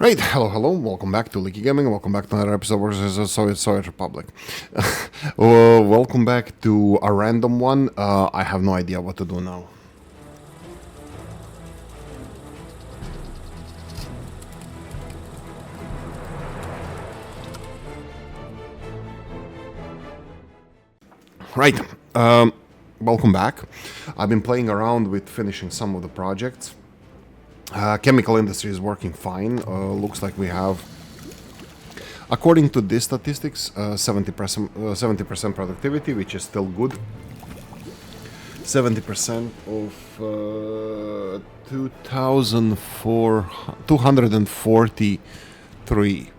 Right, hello, welcome back to Oolykee Gaming, welcome back to another episode versus the Soviet Republic. Welcome back to a random one. I have no idea what to do now. Right, welcome back. I've been playing around with finishing some of the projects. Chemical industry is working fine. Looks like we have, according to these statistics, 70% productivity, which is still good. 70% of 243.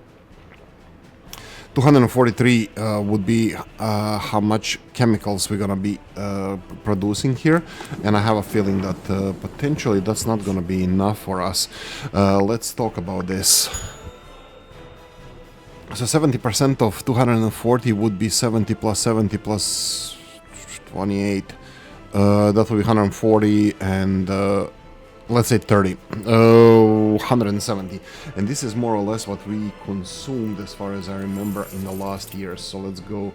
243 would be how much chemicals we're gonna be producing here, and I have a feeling that potentially that's not gonna be enough for us. Let's talk about this. So 70% of 240 would be 70 plus 70 plus 28. That would be 140 and let's say 30, 170, and this is more or less what we consumed as far as I remember in the last year. So let's go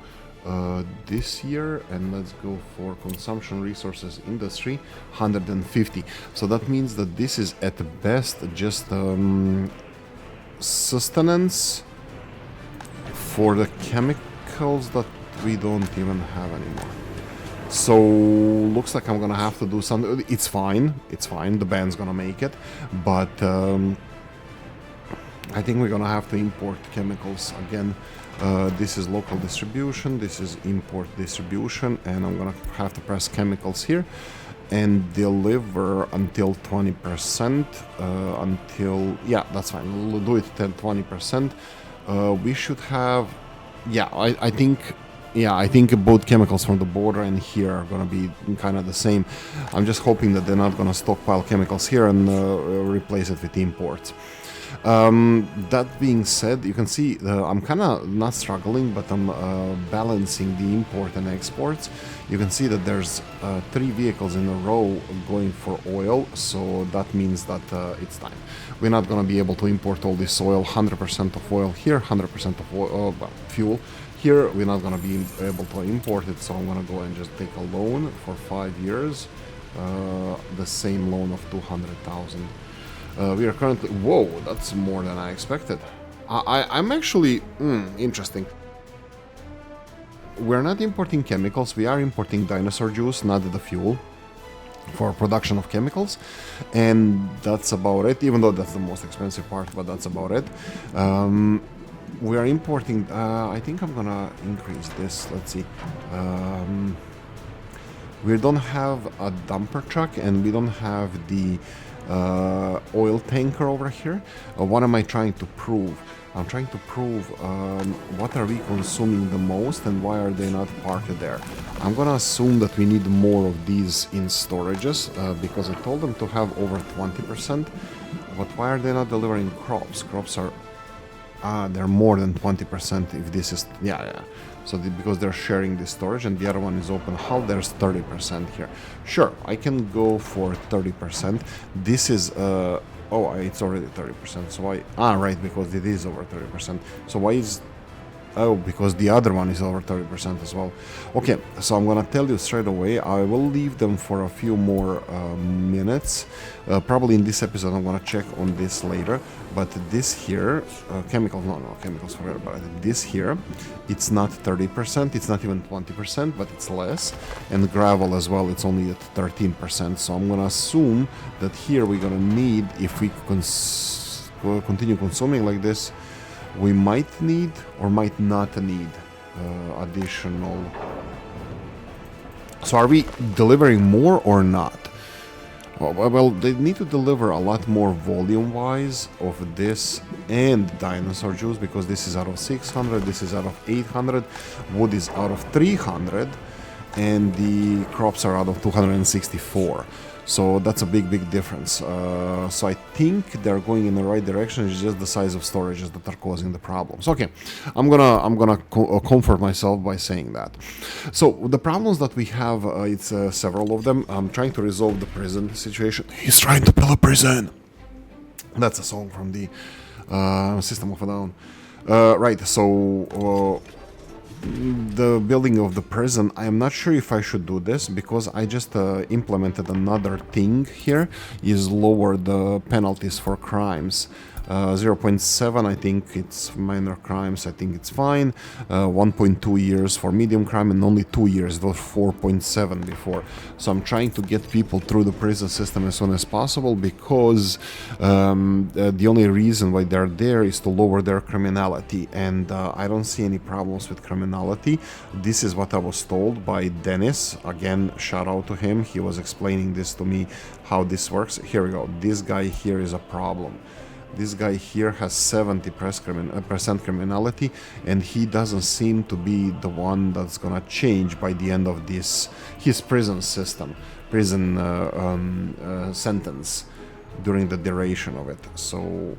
this year and let's go for consumption resources industry 150. So that means that this is at best just sustenance for the chemicals that we don't even have anymore. So looks like I'm gonna have to do something. It's fine, the band's gonna make it, but I think we're gonna have to import chemicals again. This is local distribution, this is import distribution, and I'm gonna have to press chemicals here and deliver until 20%, until, yeah, that's fine, we'll do it 10-20%. We should have, yeah, I think both chemicals from the border and here are going to be kind of the same. I'm just hoping that they're not going to stockpile chemicals here and replace it with imports. That being said, you can see I'm kind of not struggling, but I'm balancing the import and exports. You can see that there's 3 vehicles in a row going for oil, so that means that it's time. We're not going to be able to import all this oil, 100% of oil here, 100% of oil, fuel. Here we're not going to be able to import it, so I'm going to go and just take a loan for 5 years, the same loan of 200,000. We are currently, whoa, that's more than I expected. I'm actually, interesting. We're not importing chemicals, we are importing dinosaur juice, not the fuel, for production of chemicals, and that's about it, even though that's the most expensive part, but that's about it. We are importing, I think I'm gonna increase this, let's see. We don't have a dumper truck and we don't have the oil tanker over here. What am I trying to prove? I'm trying to prove what are we consuming the most and why are they not parked there. I'm gonna assume that we need more of these in storages because I told them to have over 20%, but why are they not delivering crops? Crops are they're more than 20% if this is, yeah. So because they're sharing this storage and the other one is open hull, there's 30% here. Sure, I can go for 30%. This is, it's already 30%. So why, right, because it is over 30%. So why is, because the other one is over 30% as well. Okay, so I'm gonna tell you straight away, I will leave them for a few more minutes. Probably in this episode I'm gonna check on this later, but this here, chemicals, forget about it. This here, it's not 30%, it's not even 20%, but it's less. And gravel as well, it's only at 13%. So I'm gonna assume that here we're gonna need, if we continue consuming like this, we might need or might not need additional. So are we delivering more or not? Well, they need to deliver a lot more volume-wise of this and dinosaur juice, because this is out of 600, this is out of 800, wood is out of 300, and the crops are out of 264. So that's a big difference. So I think they're going in the right direction. It's just the size of storages that are causing the problems. Okay, I'm gonna comfort myself by saying that. So the problems that we have, it's several of them. I'm trying to resolve the prison situation. He's trying to build a prison. That's a song from the System of a Down. Right, so the building of the prison, I am not sure if I should do this because I just implemented another thing here, is lower the penalties for crimes. 0.7, I think it's minor crimes, I think it's fine. 1.2 years for medium crime and only 2 years. It was 4.7 before. So I'm trying to get people through the prison system as soon as possible because the only reason why they're there is to lower their criminality, and I don't see any problems with criminality. This is what I was told by Dennis. Again, shout out to him. He was explaining this to me, how this works. Here we go. This guy here is a problem. This guy here has 70% criminality, and he doesn't seem to be the one that's gonna change by the end of this his prison sentence during the duration of it. So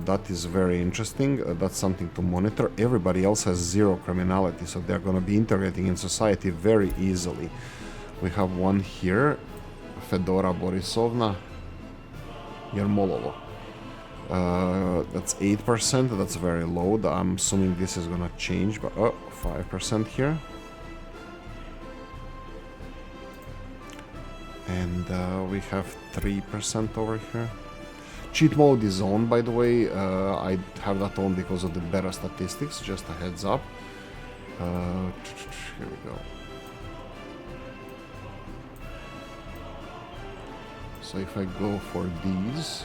that is very interesting. That's something to monitor. Everybody else has 0 criminality, so they're gonna be integrating in society very easily. We have one here, Fedora Borisovna Yermolova. That's 8%, that's very low. I'm assuming this is gonna change, but 5% here. And we have 3% over here. Cheat mode is on, by the way. I have that on because of the better statistics, just a heads up. Here we go. So if I go for these,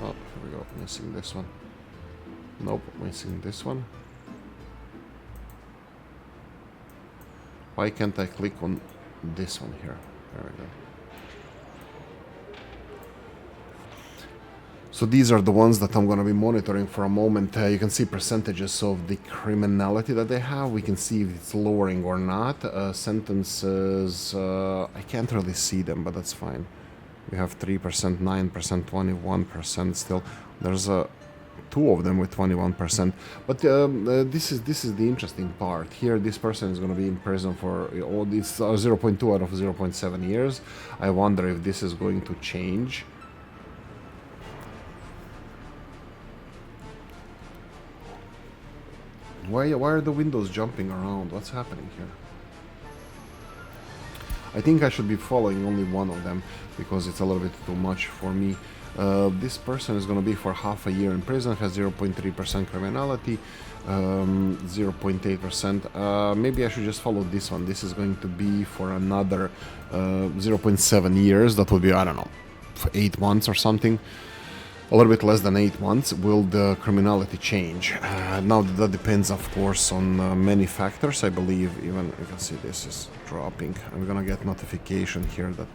oh, here we go, missing this one. Nope, missing this one. Why can't I click on this one here? There we go. So these are the ones that I'm going to be monitoring for a moment. You can see percentages of the criminality that they have. We can see if it's lowering or not. Sentences, I can't really see them, but that's fine. We have 3%, 9%, 21% still. There's 2 of them with 21%. But this is the interesting part. Here, this person is going to be in prison for all these 0.2 out of 0.7 years. I wonder if this is going to change. Why are the windows jumping around? What's happening here? I think I should be following only one of them because it's a little bit too much for me. This person is going to be for half a year in prison, has 0.3% criminality, 0.8%. Maybe I should just follow this one. This is going to be for another 0.7 years. That would be, I don't know, for 8 months or something. A little bit less than 8 months. Will the criminality change? Now that depends, of course, on many factors. I believe even you can see this is dropping. I'm gonna get notification here that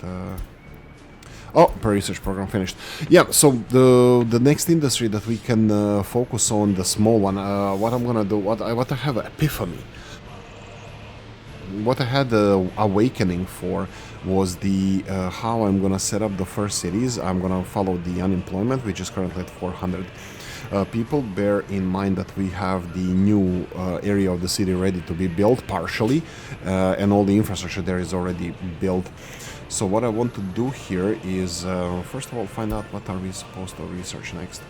oh, per research program finished. Yeah, so the next industry that we can focus on, the small one. What I'm gonna do, what I have an epiphany. What I had awakening for was the how I'm gonna set up the first cities. I'm gonna follow the unemployment, which is currently at 400 people. Bear in mind that we have the new area of the city ready to be built partially, and all the infrastructure there is already built. So what I want to do here is first of all find out what are we supposed to research next.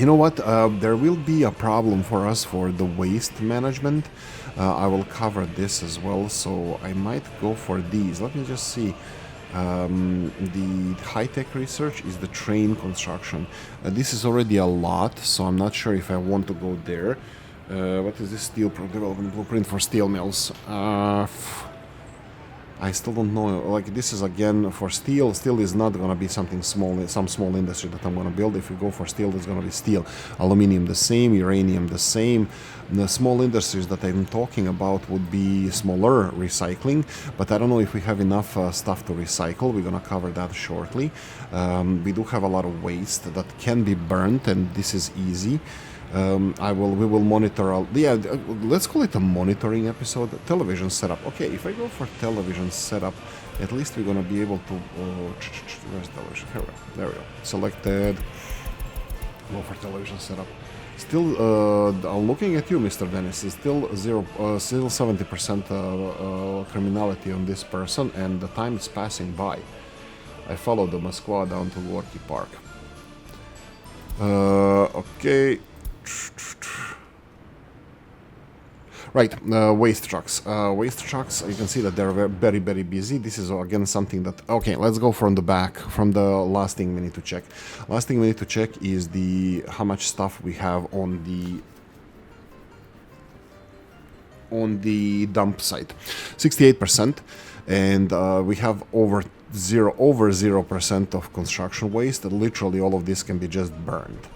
You know what, there will be a problem for us for the waste management. I will cover this as well, so I might go for these. Let me just see. The high-tech research is the train construction. This is already a lot, so I'm not sure if I want to go there. What is this steel development blueprint for steel mills? I still don't know. Like, this is again for steel. Steel is not gonna be something small, some small industry that I'm gonna build. If we go for steel, it's gonna be steel. Aluminium the same, uranium the same. The small industries that I'm talking about would be smaller recycling, but I don't know if we have enough stuff to recycle. We're gonna cover that shortly. We do have a lot of waste that can be burnt, and this is easy. We will monitor, let's call it a monitoring episode. Television setup. Okay, if I go for television setup, at least we're gonna be able to, where's television? Here we go. There we go. Selected, go for television setup. Still, I'm looking at you, Mr. Dennis. It's still still 70% criminality on this person, and the time is passing by. I followed the Moskva down to Oolykee Park. Okay. Right, waste trucks. Waste trucks, you can see that they're very, very busy. This is again something that... Okay, let's go from the back, from the last thing we need to check. Last thing we need to check is the how much stuff we have on the dump site. 68%, and we have over 0% of construction waste. Literally all of this can be just burned.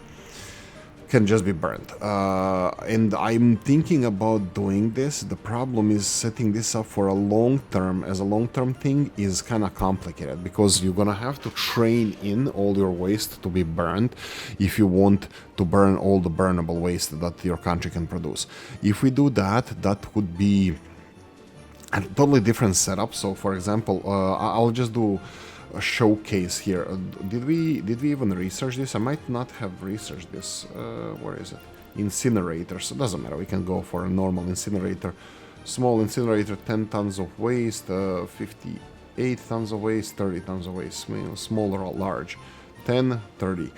Can just be burned, and I'm thinking about doing this. The problem is setting this up for a long-term thing is kind of complicated, because you're gonna have to train in all your waste to be burned if you want to burn all the burnable waste that your country can produce. If we do that, that would be a totally different setup. So for example, I'll just do a showcase here. Did we even research this? I might not have researched this. Where is it? Incinerators. It doesn't matter. We can go for a normal incinerator. Small incinerator, 10 tons of waste, 58 tons of waste, 30 tons of waste. Small or large. 10, 30.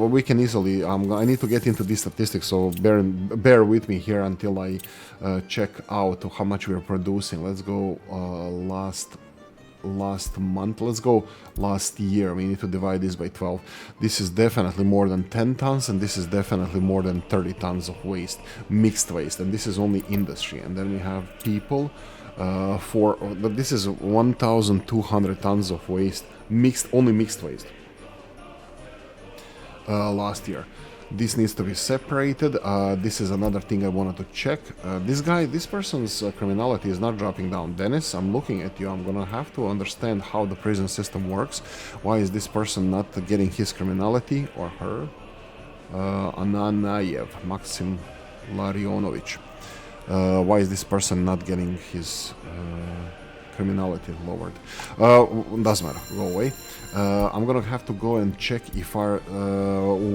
We can easily... I need to get into these statistics, so bear with me here until I check out how much we are producing. Let's go last month. Let's go last year. We need to divide this by 12. This is definitely more than 10 tons, and this is definitely more than 30 tons of waste, mixed waste, and this is only industry. And then we have people this is 1,200 tons of waste, only mixed waste last year. This needs to be separated. This is another thing I wanted to check. This person's criminality is not dropping down. Dennis, I'm looking at you. I'm gonna have to understand how the prison system works. Why is this person not getting his criminality, or her? Ananayev, Maxim Larionovich. Why is this person not getting his criminality lowered? Doesn't matter. Go away. I'm gonna have to go and check if our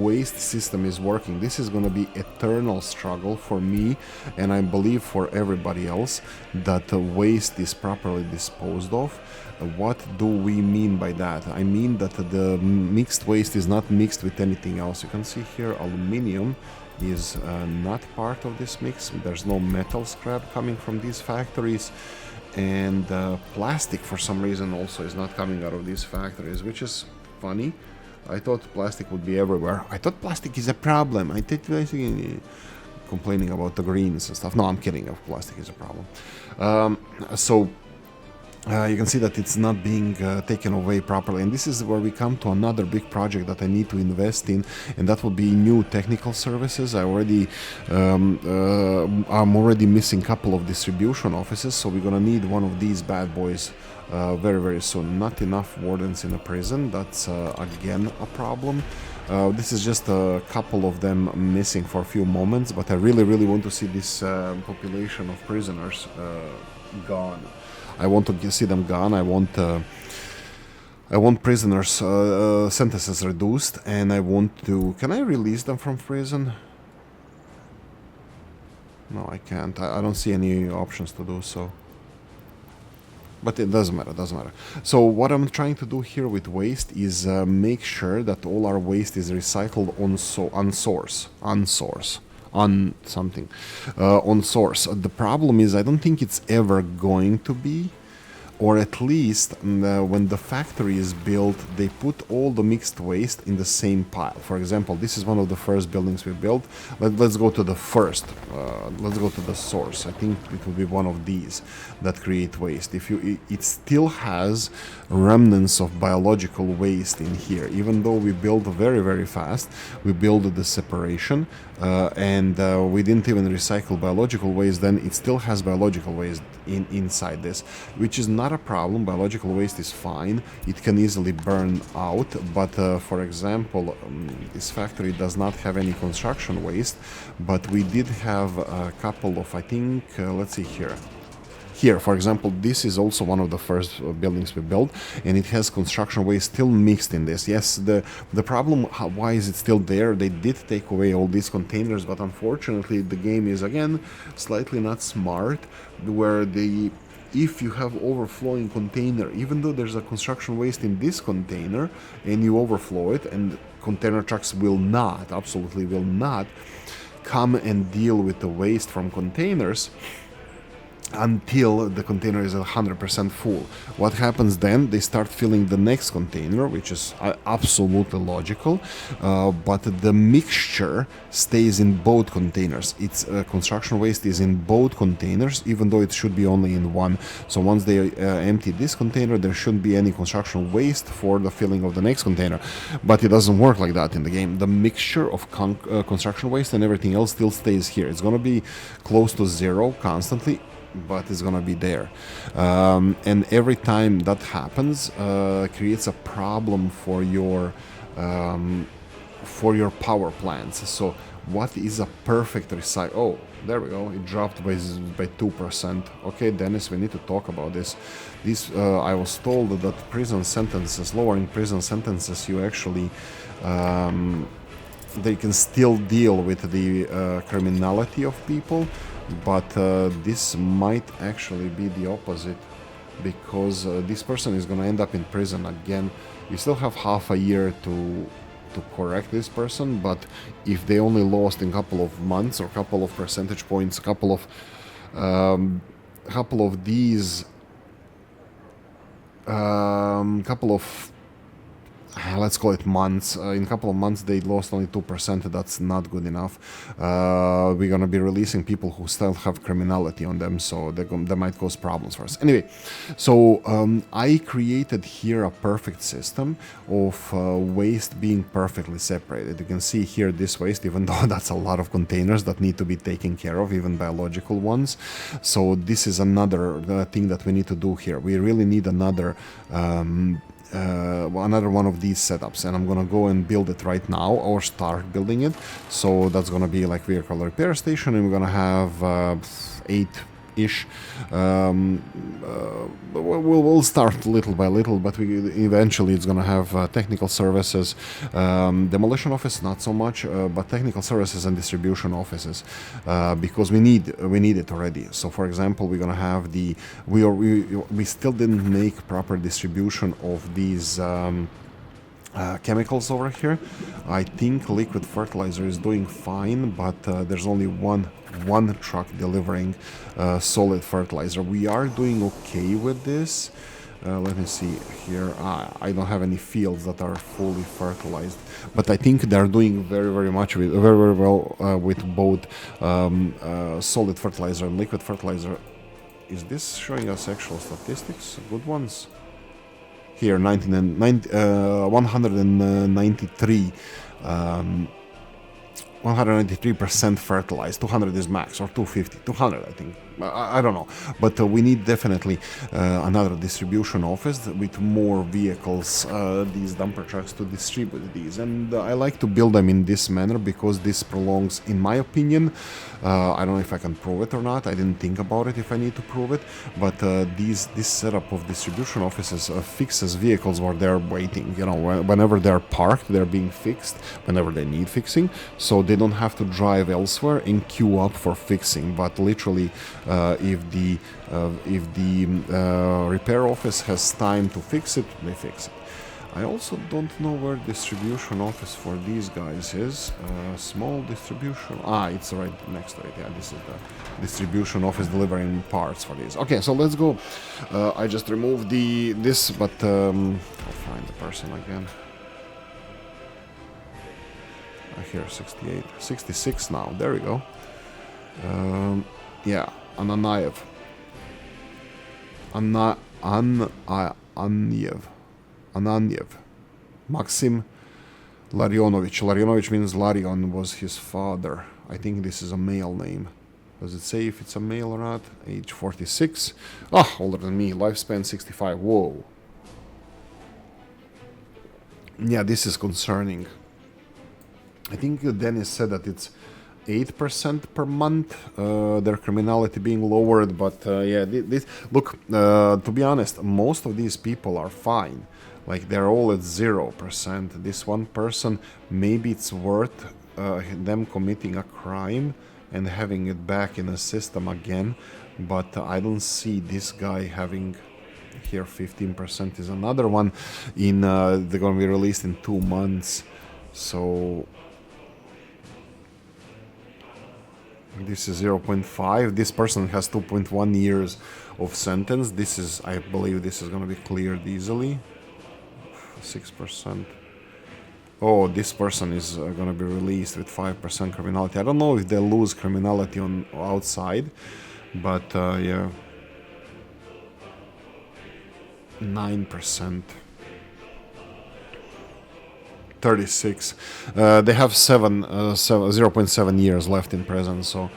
waste system is working. This is gonna be eternal struggle for me, and I believe for everybody else, that waste is properly disposed of. What do we mean by that? I mean that the mixed waste is not mixed with anything else. You can see here aluminium is not part of this mix. There's no metal scrap coming from these factories. And plastic, for some reason, also is not coming out of these factories, which is funny. I thought plastic would be everywhere. I thought plastic is a problem. I thought plastic... complaining about the greens and stuff. No, I'm kidding. Plastic is a problem. You can see that it's not being taken away properly, and this is where we come to another big project that I need to invest in, and that will be new technical services. I'm already missing a couple of distribution offices, so we're gonna need one of these bad boys very, very soon. Not enough wardens in a prison. That's again a problem. This is just a couple of them missing for a few moments, but I really, really want to see this population of prisoners gone. I want to see them gone. I want prisoners' sentences reduced, and I want to... Can I release them from prison? No, I can't. I don't see any options to do so. But it doesn't matter, So what I'm trying to do here with waste is make sure that all our waste is recycled on source. The problem is I don't think it's ever going to be, or at least when the factory is built, they put all the mixed waste in the same pile. For example, this is one of the first buildings we built. Let's go to the first. Let's go to the source. I think it will be one of these that create waste. It still has remnants of biological waste in here. Even though we build very, very fast, we build the separation, and we didn't even recycle biological waste, then it still has biological waste inside this, which is not a problem. Biological waste is fine. It can easily burn out, but for example, this factory does not have any construction waste, but we did have a couple of, I think, let's see here. here, for example, this is also one of the first buildings we built, and it has construction waste still mixed in this. Yes, the problem, why is it still there? They did take away all these containers, but unfortunately the game is again slightly not smart, where if you have overflowing container, even though there's a construction waste in this container and you overflow it, and container trucks will not, absolutely will not come and deal with the waste from containers until the container is 100% full. What happens then? They start filling the next container, which is absolutely logical, but the mixture stays in both containers. It's construction waste is in both containers, even though it should be only in one. So once they empty this container, there shouldn't be any construction waste for the filling of the next container. But it doesn't work like that in the game. The mixture of construction waste and everything else still stays here. It's going to be close to zero constantly, but it's gonna be there, and every time that happens, creates a problem for your power plants. So what is a perfect recycle? Oh, there we go. It dropped by 2%. Okay, Dennis, we need to talk about this. I was told that prison sentences, lowering prison sentences, you actually they can still deal with the criminality of people. But this might actually be the opposite, because this person is going to end up in prison again. You still have half a year to correct this person, but if they only lost in a couple of months or a couple of percentage points, couple of these, couple of let's call it months. In a couple of months they lost only 2%. That's not good enough. We're gonna be releasing people who still have criminality on them, so that might cause problems for us. Anyway, so I created here a perfect system of waste being perfectly separated. You can see here this waste, even though that's a lot of containers that need to be taken care of, even biological ones. So this is another thing that we need to do here. We really need another one of these setups, and I'm gonna go and build it right now, or start building it. So that's gonna be like vehicle repair station, and we're gonna have 8-ish. We'll start little by little, but eventually it's gonna have technical services, demolition office not so much, but technical services and distribution offices, because we need it already. So for example, we're gonna have we still didn't make proper distribution of these chemicals over here. I think liquid fertilizer is doing fine, but there's only one truck delivering solid fertilizer. We are doing okay with this. Let me see here. I don't have any fields that are fully fertilized, but I think they're doing very much very well with both solid fertilizer and liquid fertilizer. Is this showing us actual statistics? Good ones. Here, 193. 193% fertilized. 200 is max, or 250, 200 I think. I don't know, but we need definitely another distribution office with more vehicles, these dumper trucks, to distribute these. And I like to build them in this manner because this prolongs, in my opinion, I don't know if I can prove it or not. I didn't think about it if I need to prove it, but this setup of distribution offices fixes vehicles while they're waiting. You know, whenever they're parked, they're being fixed whenever they need fixing, so they don't have to drive elsewhere and queue up for fixing. But literally, if the repair office has time to fix it, they fix it. I also don't know where distribution office for these guys is. Small distribution. It's right next to it. Yeah, this is the distribution office delivering parts for these. Okay, so let's go. I just removed this, but I'll find the person again. I hear 68, 66 now. There we go. Yeah, Ananyev. Ananyev. Maxim Larionovich. Larionovich means Larion was his father. I think this is a male name. Does it say if it's a male or not? Age 46. Older than me. Lifespan 65. Whoa. Yeah, this is concerning. I think Dennis said that it's 8% per month, their criminality being lowered. But yeah, this look, to be honest, most of these people are fine. Like they're all at 0%. This one person, maybe it's worth them committing a crime and having it back in the system again. But I don't see this guy having. Here 15% is another one. In they're gonna be released in 2 months. So this is 0.5. This person has 2.1 years of sentence. This is, I believe, this is gonna be cleared easily. 6%. Oh, this person is gonna be released with 5% criminality. I don't know if they lose criminality on outside, but yeah. 9%. 36. They have 0.7 years left in prison, so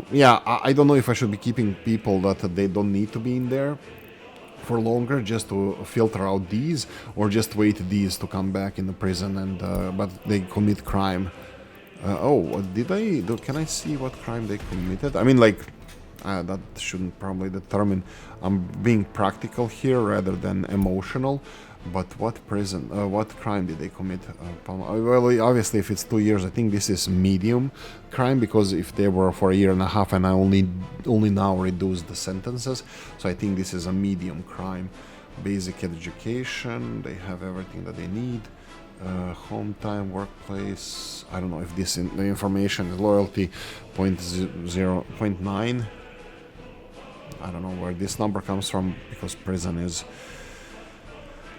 yeah, I don't know if I should be keeping people that they don't need to be in there for longer just to filter out these, or just wait these to come back in the prison and but they commit crime. Oh, did I do? Can I see what crime they committed? I mean, like, that shouldn't probably determine. I'm being practical here rather than emotional. But what crime did they commit? Well, obviously, if it's 2 years, I think this is medium crime, because if they were for a year and a half, and I only now reduced the sentences, so I think this is a medium crime. Basic education, they have everything that they need. Home time, workplace. I don't know if this the information is loyalty 0.9. I don't know where this number comes from, because prison is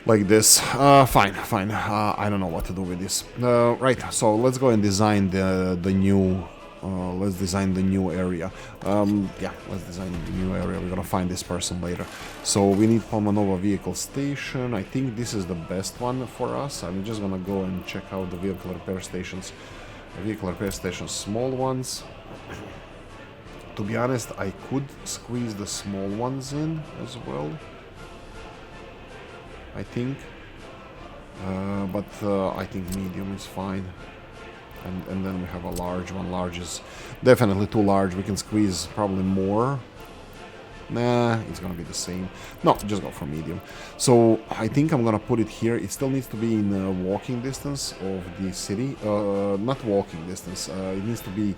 like this. Fine. I don't know what to do with this. Right, so let's go and design the new. Let's design the new area. Yeah, let's design the new area. We're gonna find this person later. So we need Palmanova vehicle station. I think this is the best one for us. I'm just gonna go and check out the vehicle repair stations. Small ones. To be honest, I could squeeze the small ones in as well, I think. But I think medium is fine. And then we have a large one. Large is definitely too large. We can squeeze probably more. Nah, it's gonna be the same. No, just go for medium. So I think I'm gonna put it here. It still needs to be in walking distance of the city. Not walking distance. It needs to be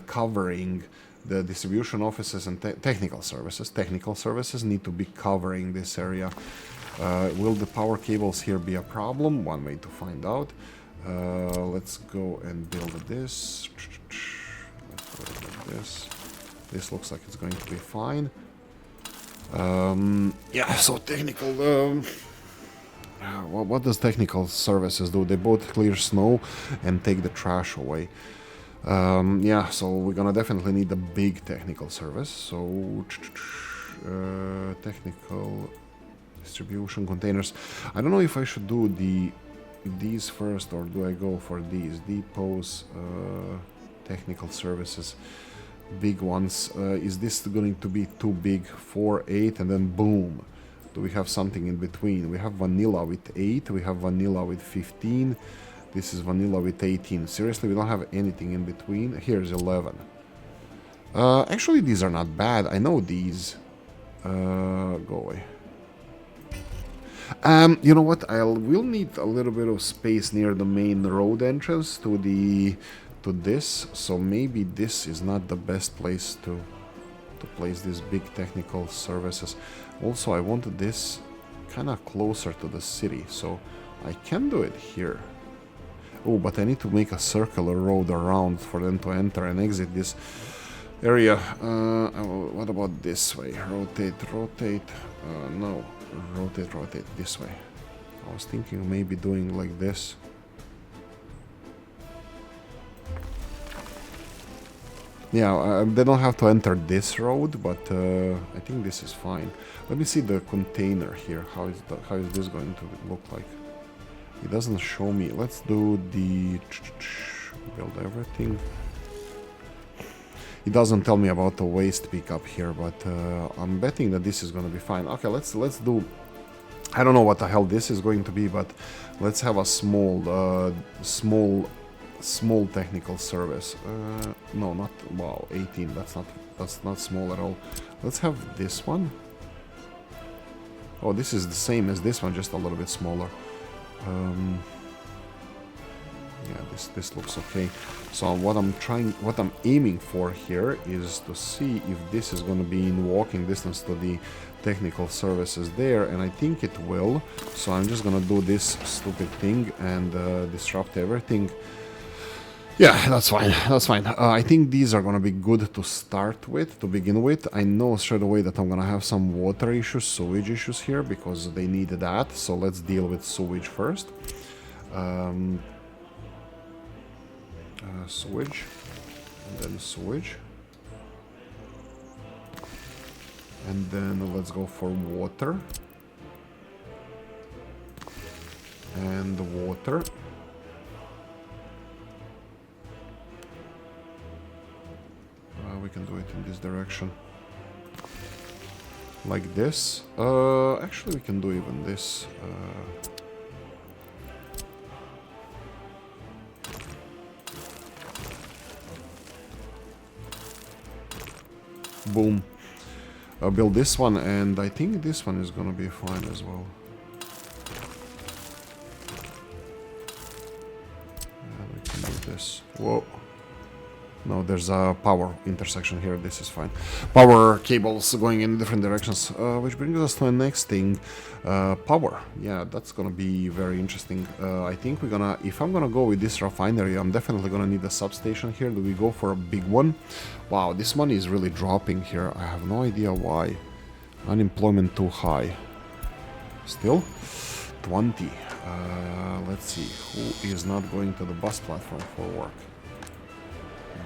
covering the distribution offices and technical services. Technical services need to be covering this area. Will the power cables here be a problem? One way to find out. Let's go and build this. Let's go like this. This looks like it's going to be fine. Yeah, so technical. What does technical services do? They both clear snow and take the trash away. Yeah, so we're gonna definitely need a big technical service. So technical distribution containers. I don't know if I should do these first, or do I go for these depots, technical services, big ones. Is this going to be too big? 4, 8, and then boom. Do we have something in between? We have vanilla with 8, we have vanilla with 15. This is vanilla with 18. Seriously, we don't have anything in between. Here's 11. Actually, these are not bad. I know these. Go away. You know what? We'll need a little bit of space near the main road entrance to this. So maybe this is not the best place to place these big technical services. Also, I wanted this kind of closer to the city, so I can do it here. Oh, but I need to make a circular road around for them to enter and exit this area. What about this way? Rotate. No, rotate this way. I was thinking maybe doing like this. Yeah, they don't have to enter this road, but I think this is fine. Let me see the container here. How is this going to look like? It doesn't show me. Let's do the build everything. It doesn't tell me about the waste pickup here, but I'm betting that this is going to be fine. Okay, let's do. I don't know what the hell this is going to be, but let's have a small Small technical service. No, not, wow, 18. That's not small at all. Let's have this one. Oh, this is the same as this one, just a little bit smaller. Yeah, this looks okay. So what I'm aiming for here is to see if this is going to be in walking distance to the technical services there, and I think it will. So I'm just going to do this stupid thing and disrupt everything. Yeah, that's fine. That's fine. I think these are going to be good to start with, to begin with. I know straight away that I'm going to have some water issues, sewage issues here, because they need that. So let's deal with sewage first. Sewage, and then sewage, and then let's go for water, and water, we can do it in this direction, like this. Actually we can do even this. Boom. I'll build this one, and I think this one is gonna be fine as well. And we can do this. Whoa. No, there's a power intersection here. This is fine. Power cables going in different directions, which brings us to the next thing. Power. Yeah, that's gonna be very interesting. I think if I'm gonna go with this refinery, I'm definitely gonna need a substation here. Do we go for a big one? Wow, this money is really dropping here. I have no idea why. Unemployment too high. Still 20. Let's see, who is not going to the bus platform for work?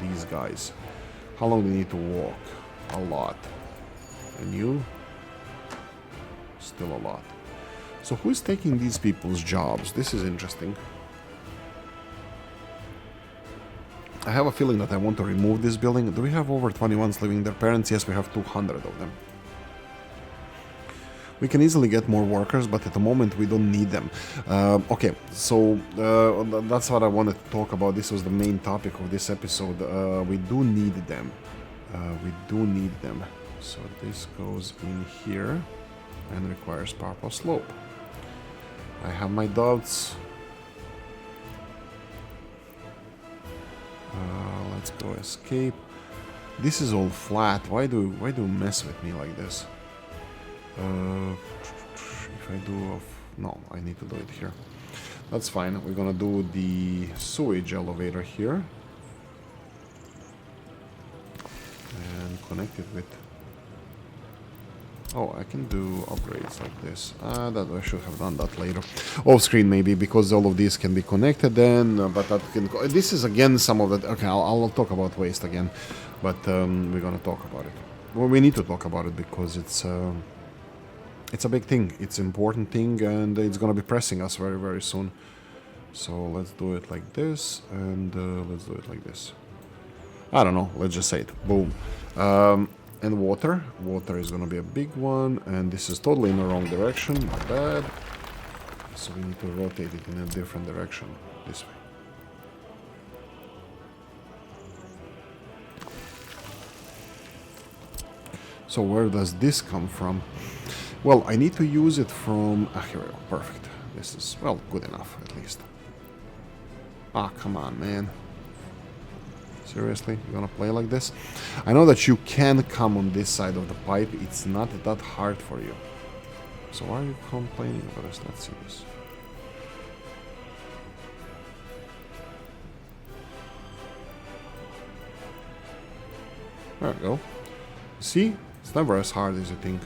These guys. How long do they need to walk? A lot. And you? Still a lot. So who is taking these people's jobs? This is interesting. I have a feeling that I want to remove this building. Do we have over 21s living their parents? Yes, we have 200 of them. We can easily get more workers, but at the moment we don't need them. Okay, so that's what I wanted to talk about. This was the main topic of this episode. We do need them. We do need them. So this goes in here and requires purple slope. I have my doubts. Let's go escape. This is all flat. Why do you mess with me like this? If I do no, I need to do it here. That's fine. We're gonna do the sewage elevator here and connect it with. Oh, I can do upgrades like this. That I should have done that later, off screen maybe, because all of these can be connected then. But that can. This is again some of the. Okay, I'll talk about waste again, but we're gonna talk about it. Well, we need to talk about it because it's a big thing. It's an important thing, and it's gonna be pressing us very, very soon. So let's do it like this, and let's do it like this. I don't know. Let's just say it. Boom. And water. Water is gonna be a big one, and this is totally in the wrong direction. My bad. So we need to rotate it in a different direction. This way. So where does this come from? Well, I need to use it from... here we go. Perfect. This is, well, good enough, at least. Ah, come on, man. Seriously? You gonna play like this? I know that you can come on this side of the pipe. It's not that hard for you. So why are you complaining about us? Let's see this. There we go. See? It's never as hard as you think.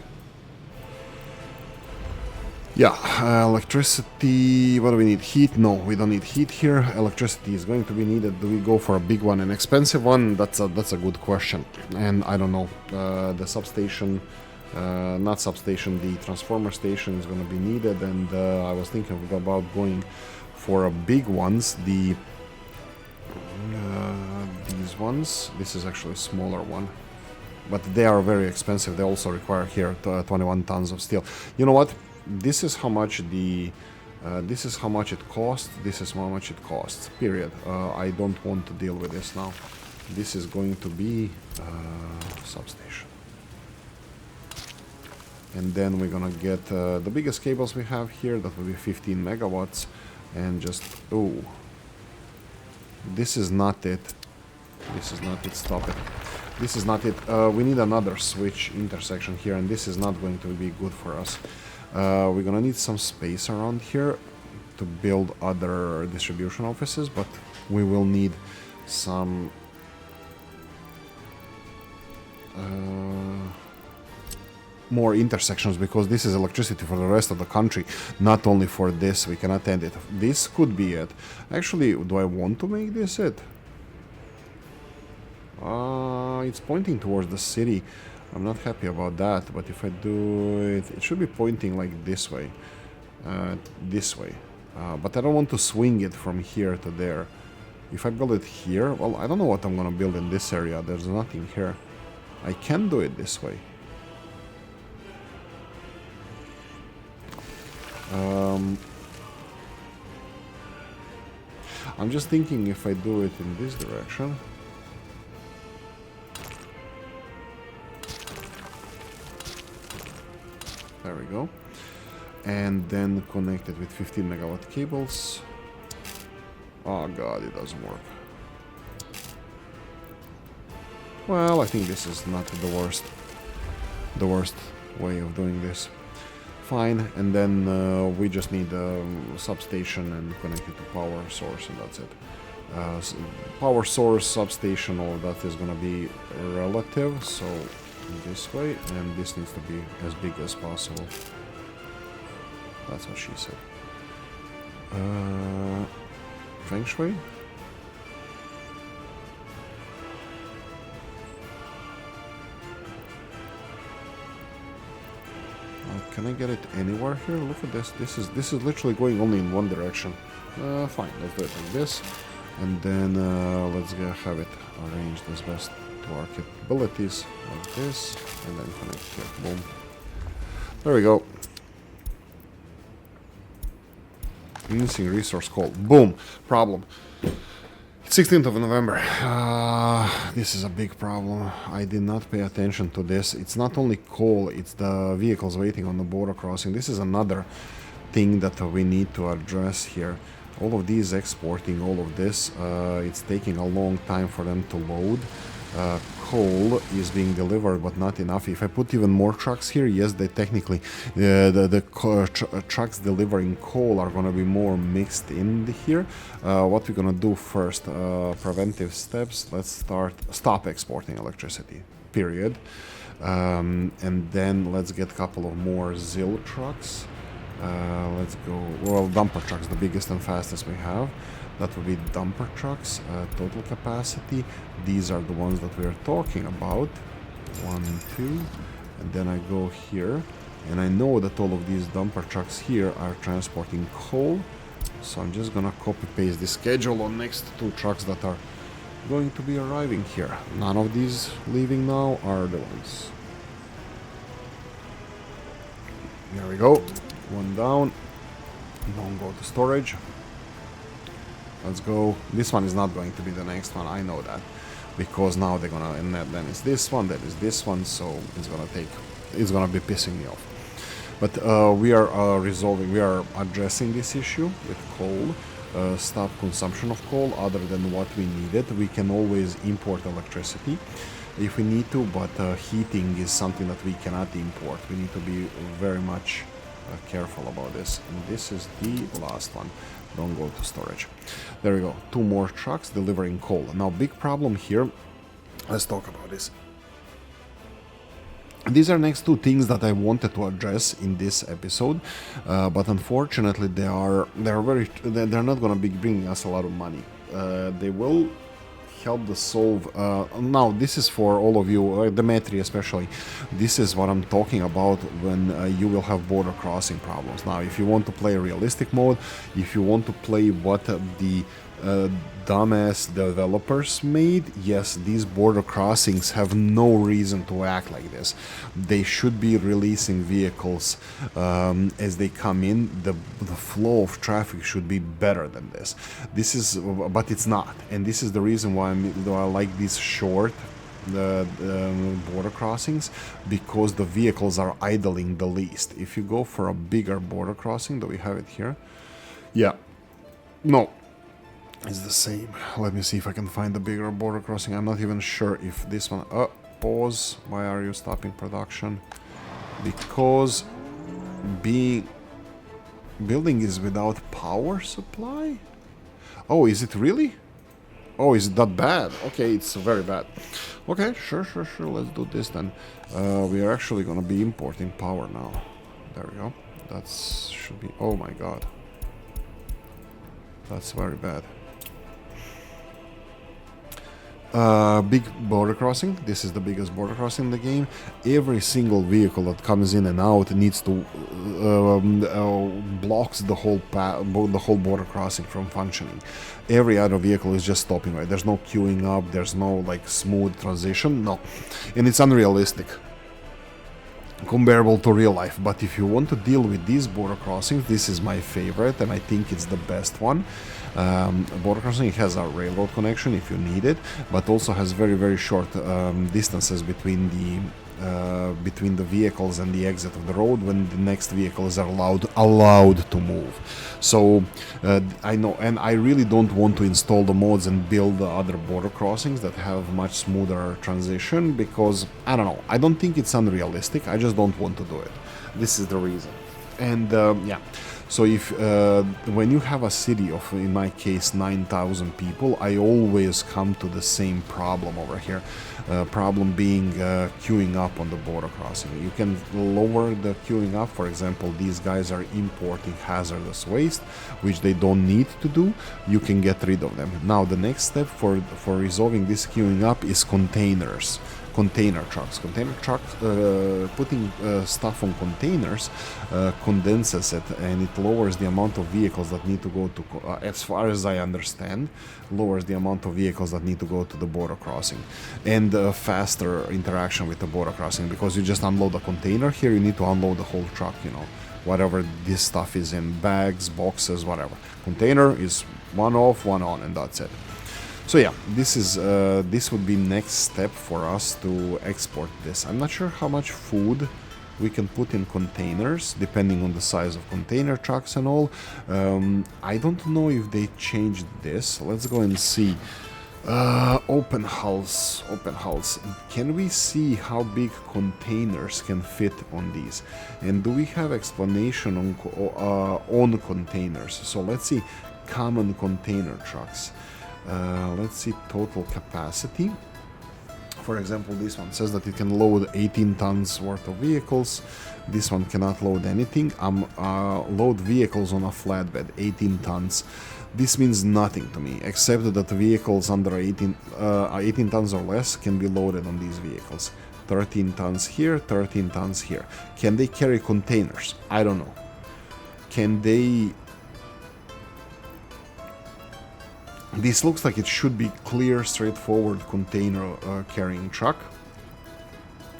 Yeah, electricity, what do we need? Heat? No, we don't need heat here. Electricity is going to be needed. Do we go for a big one, an expensive one? That's a good question. And I don't know. The substation, not substation, the transformer station is going to be needed. And I was thinking about going for a big ones. These ones. This is actually a smaller one. But they are very expensive. They also require here 21 tons of steel. You know what? This is how much the This is how much it costs. This is how much it costs. Period. I don't want to deal with this now. This is going to be substation. And then we're gonna get the biggest cables we have here. That will be 15 megawatts. And just... oh. This is not it. This is not it. Stop it. This is not it. We need another switch intersection here, and this is not going to be good for us. We're gonna need some space around here to build other distribution offices, but we will need some more intersections, because this is electricity for the rest of the country, not only for this. We cannot end it. This could be it. Actually, do I want to make this it? It's pointing towards the city. I'm not happy about that, but if I do it, it should be pointing like this way. This way. But I don't want to swing it from here to there. If I build it here, well, I don't know what I'm gonna build in this area. There's nothing here. I can do it this way. I'm just thinking if I do it in this direction. There we go. And then connect it with 15 megawatt cables. Oh god, it doesn't work. Well, I think this is not the worst way of doing this. Fine, and then we just need a substation and connect it to power source, and that's it. Power source, substation, all of that is gonna be relative, so this way, and this needs to be as big as possible. That's what she said. Feng Shui? Can I get it anywhere here? Look at this. This is literally going only in one direction. Fine, let's do it like this. And then let's have it arranged as best to our capabilities, like this, and then connect here. Boom. There we go. Missing resource call. Boom. Problem. 16th of November. This is a big problem. I did not pay attention to this. It's not only coal, it's the vehicles waiting on the border crossing. This is another thing that we need to address here. All of these exporting, all of this, it's taking a long time for them to load. Coal is being delivered, but not enough. If I put even more trucks here, yes, they technically, the trucks delivering coal are going to be more mixed in here. What we're going to do first, preventive steps, let's stop exporting electricity, period. And then let's get a couple of more ZIL trucks. Let's go, well, dumper trucks, the biggest and fastest we have. That would be dumper trucks, total capacity. These are the ones that we are talking about. 1, 2, and then I go here, and I know that all of these dumper trucks here are transporting coal. So I'm just gonna copy paste the schedule on next 2 trucks that are going to be arriving here. None of these leaving now are the ones. There we go. One down. Don't go to storage. Let's go. This one is not going to be the next one, I know that. Because now they're gonna, and then it's this one, then it's this one, so it's gonna be pissing me off. But we are addressing this issue with coal. Stop consumption of coal other than what we needed. We can always import electricity if we need to, but heating is something that we cannot import. We need to be very much careful about this. And this is the last one. Don't go to storage. There we go. 2 more trucks delivering coal. Now, big problem here. Let's talk about this. These are next 2 things that I wanted to address in this episode, but unfortunately they're not going to be bringing us a lot of money. They will help us solve. Now this is for all of you, Dmitry especially. This is what I'm talking about when you will have border crossing problems. Now, if you want to play realistic mode, if you want to play what the dumbass developers made, yes, these border crossings have no reason to act like this. They should be releasing vehicles as they come in. The flow of traffic should be better than this. But it's not, and this is the reason why I like these short border crossings, because the vehicles are idling the least. If you go for a bigger border crossing, do we have it here? Yeah. No. It's the same. Let me see if I can find the bigger border crossing. I'm not even sure if this one... pause. Why are you stopping production? Because building is without power supply? Oh, is it really? Oh, is it that bad? Okay, it's very bad. Okay, sure. Let's do this then. We are actually gonna be importing power now. There we go. That should be... Oh my god. That's very bad. Big border crossing. This is the biggest border crossing in the game. Every single vehicle that comes in and out needs to blocks the whole border crossing from functioning. Every other vehicle is just stopping, right? There's no queuing up. There's no like smooth transition. No, and it's unrealistic, comparable to real life. But if you want to deal with these border crossings, this is my favorite, and I think it's the best one. Border crossing has a railroad connection if you need it, but also has very short distances between the vehicles and the exit of the road when the next vehicles are allowed to move. So I know, and I really don't want to install the mods and build the other border crossings that have much smoother transition, because I don't know, I don't think it's unrealistic. I just don't want to do it. This is the reason. And yeah, so if when you have a city of, in my case, 9,000 people, I always come to the same problem over here. Problem being queuing up on the border crossing. You can lower the queuing up. For example, these guys are importing hazardous waste, which they don't need to do. You can get rid of them. Now, the next step for resolving this queuing up is containers. Container trucks. Putting stuff on containers condenses it, and it lowers the amount of vehicles that need to go to, as far as I understand, lowers the amount of vehicles that need to go to the border crossing, and faster interaction with the border crossing, because you just unload a container. Here you need to unload the whole truck, you know, whatever this stuff is in, bags, boxes, whatever. Container is one off, one on, and that's it. So yeah, this would be next step for us to export this. I'm not sure how much food we can put in containers, depending on the size of container trucks and all. I don't know if they changed this. Let's go and see. Open hulls. Can we see how big containers can fit on these? And do we have explanation on containers? So let's see, common container trucks. Let's see total capacity. For example, this one says that it can load 18 tons worth of vehicles. This one cannot load anything. Load vehicles on a flatbed, 18 tons. This means nothing to me, except that the vehicles under 18 tons or less can be loaded on these vehicles. 13 tons here, 13 tons here. Can they carry containers? I don't know. Can they... This looks like it should be clear, straightforward container carrying truck,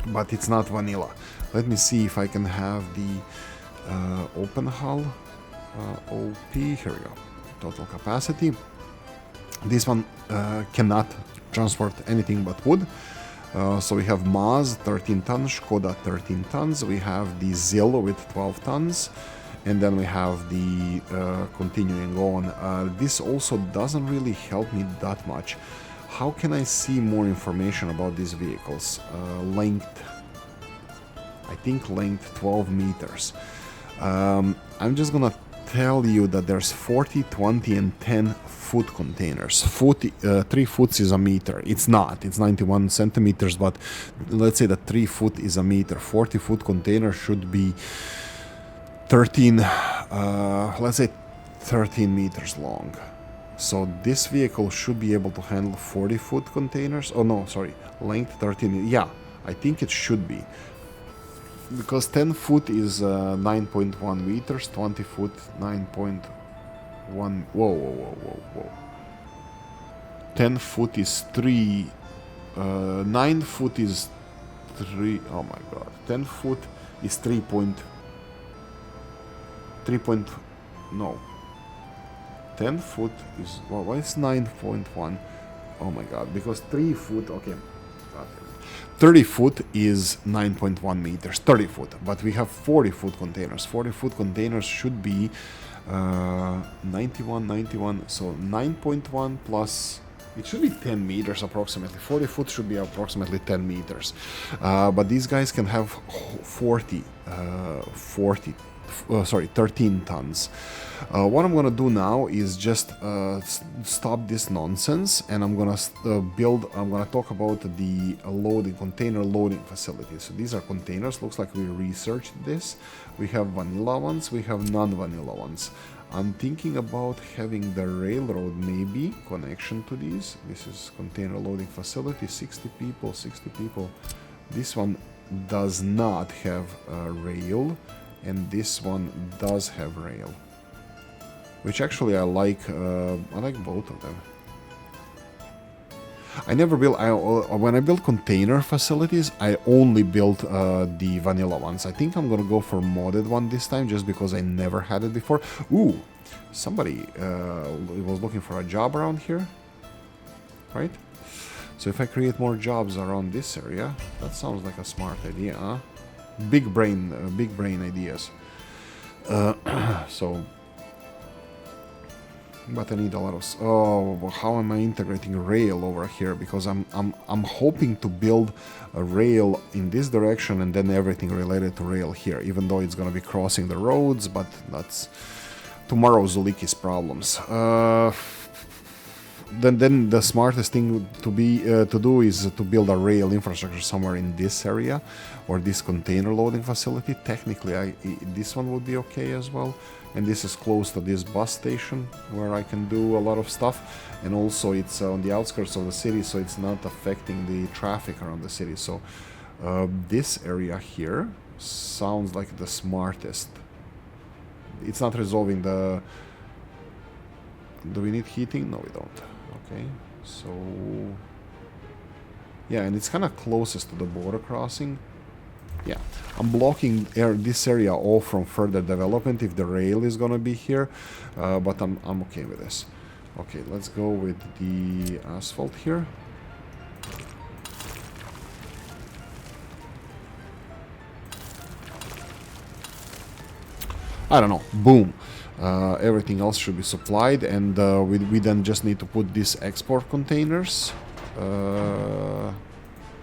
but it's not vanilla. Let me see if I can have the open hull OP. Here we go. Total capacity. This one cannot transport anything but wood. So we have Maz 13 tons, Skoda 13 tons. We have the Zill with 12 tons. And then we have the continuing on. This also doesn't really help me that much. How can I see more information about these vehicles? Length, I think length 12 meters. I'm just gonna tell you that there's 40, 20 and 10 foot containers. 3 foot is a meter. It's not, it's 91 centimeters, but let's say that 3 foot is a meter. 40 foot container should be 13, let's say 13 meters long. So this vehicle should be able to handle 40 foot containers. Oh no, sorry, length 13. Yeah, I think it should be. Because 10 foot is 9.1 meters, 20 foot 9.1. Whoa. 10 foot is 3. 9 foot is 3. Oh my god. 10 foot is 3 point. 3 point. No. 10 foot is. Well, why is 9.1? Oh my god. Because 3 foot. Okay. 30 foot is 9.1 meters. 30 foot. But we have 40 foot containers. 40 foot containers should be 91. So 9.1 plus. It should be 10 meters approximately. 40 foot should be approximately 10 meters. But these guys can have 13 tons. What I'm gonna do now is just stop this nonsense, and I'm gonna talk about the container loading facility. So these are containers. Looks like we researched this. We have vanilla ones, we have non-vanilla ones. I'm thinking about having the railroad maybe connection to these. This is container loading facility, 60 people. This one does not have a rail, and this one does have rail. Which actually I like both of them. I never built, when I build container facilities, I only built the vanilla ones. I think I'm gonna go for modded one this time, just because I never had it before. Ooh, somebody was looking for a job around here, right? So if I create more jobs around this area, that sounds like a smart idea, huh? Big brain ideas. So. But I need a lot of. Oh, how am I integrating rail over here? Because I'm hoping to build a rail in this direction and then everything related to rail here. Even though it's gonna be crossing the roads, but that's tomorrow's Oolykee's problems. Then the smartest thing to do is to build a rail infrastructure somewhere in this area, or this container loading facility. Technically, this one would be okay as well. And this is close to this bus station where I can do a lot of stuff, and also it's on the outskirts of the city, so it's not affecting the traffic around the city. So this area here sounds like the smartest. It's not resolving the. Do we need heating? No, we don't. Okay, so yeah, and it's kind of closest to the border crossing. Yeah, I'm blocking this area off from further development if the rail is gonna be here, but I'm okay with this. Okay, let's go with the asphalt here. I don't know. Boom. Everything else should be supplied, and we then just need to put these export containers.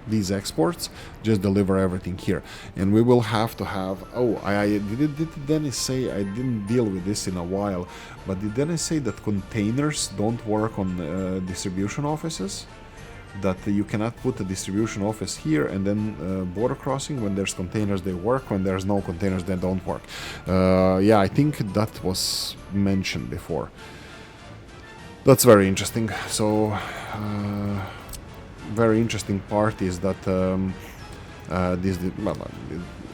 These exports, just deliver everything here, and we will have to have. Oh, did Dennis say, I didn't deal with this in a while, but did Dennis say that containers don't work on distribution offices? That you cannot put a distribution office here and then border crossing. When there's containers they work, when there's no containers they don't work. Yeah, I think that was mentioned before. That's very interesting. So very interesting part is that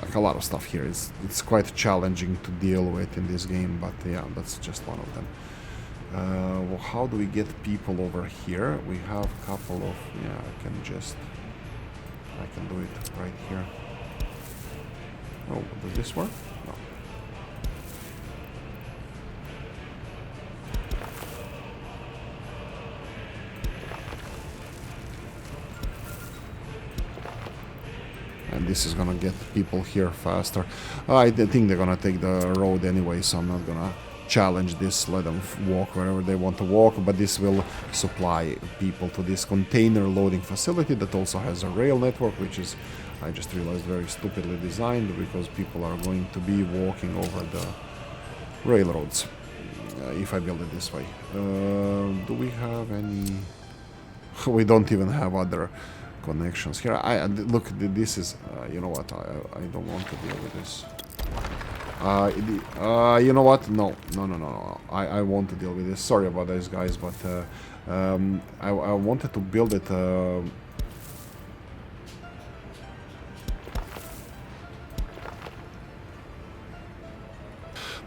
like a lot of stuff here is quite challenging to deal with in this game, but yeah, that's just one of them. Well, how do we get people over here? We have a couple of. Yeah, I can do it right here. Oh, does this work? No. And this is gonna get people here faster. I think they're gonna take the road anyway, so I'm not gonna challenge this. Let them walk wherever they want to walk, but this will supply people to this container loading facility that also has a rail network, which is, I just realized, very stupidly designed, because people are going to be walking over the railroads if I build it this way. Do we have any? We don't even have other connections here. Look, this is you know what, I don't want to deal with this. You know what, no, I want to deal with this. Sorry about this, guys, but I wanted to build it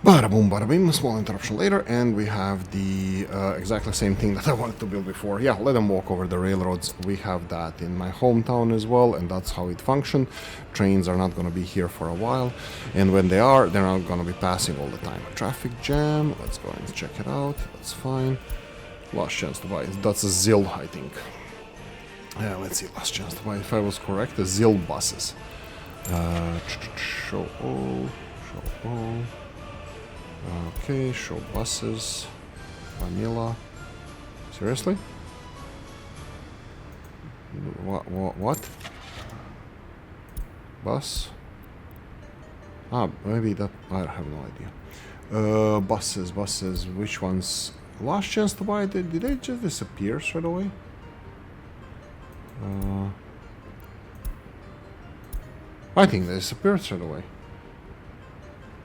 Bada boom, bada bing, small interruption later, and we have the exactly same thing that I wanted to build before. Yeah, let them walk over the railroads. We have that in my hometown as well, and that's how it functions. Trains are not going to be here for a while, and when they are, they're not going to be passing all the time. Traffic jam, let's go and check it out. That's fine. Last chance to buy. That's a ZIL, I think. Yeah, let's see, last chance to buy. If I was correct, the ZIL buses. Show all, show all. Okay, show buses. Vanilla. Seriously? What? Bus? Ah, maybe that... I have no idea. Buses. Which ones? Last chance to buy? Did they just disappear straight away? I think they disappeared straight away.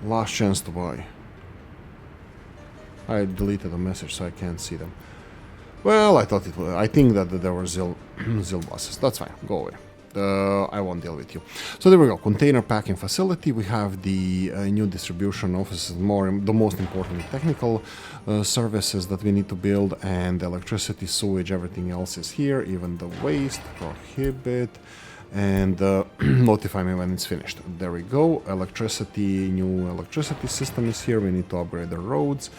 Last chance to buy. I deleted the message so I can't see them. Well, I thought it was... I think that there were ZIL buses. That's fine. Go away. I won't deal with you. So there we go. Container packing facility. We have the new distribution offices, the most important technical services that we need to build, and electricity, sewage, everything else is here. Even the waste, prohibit, and notify me when it's finished. There we go. Electricity, new electricity system is here. We need to upgrade the roads.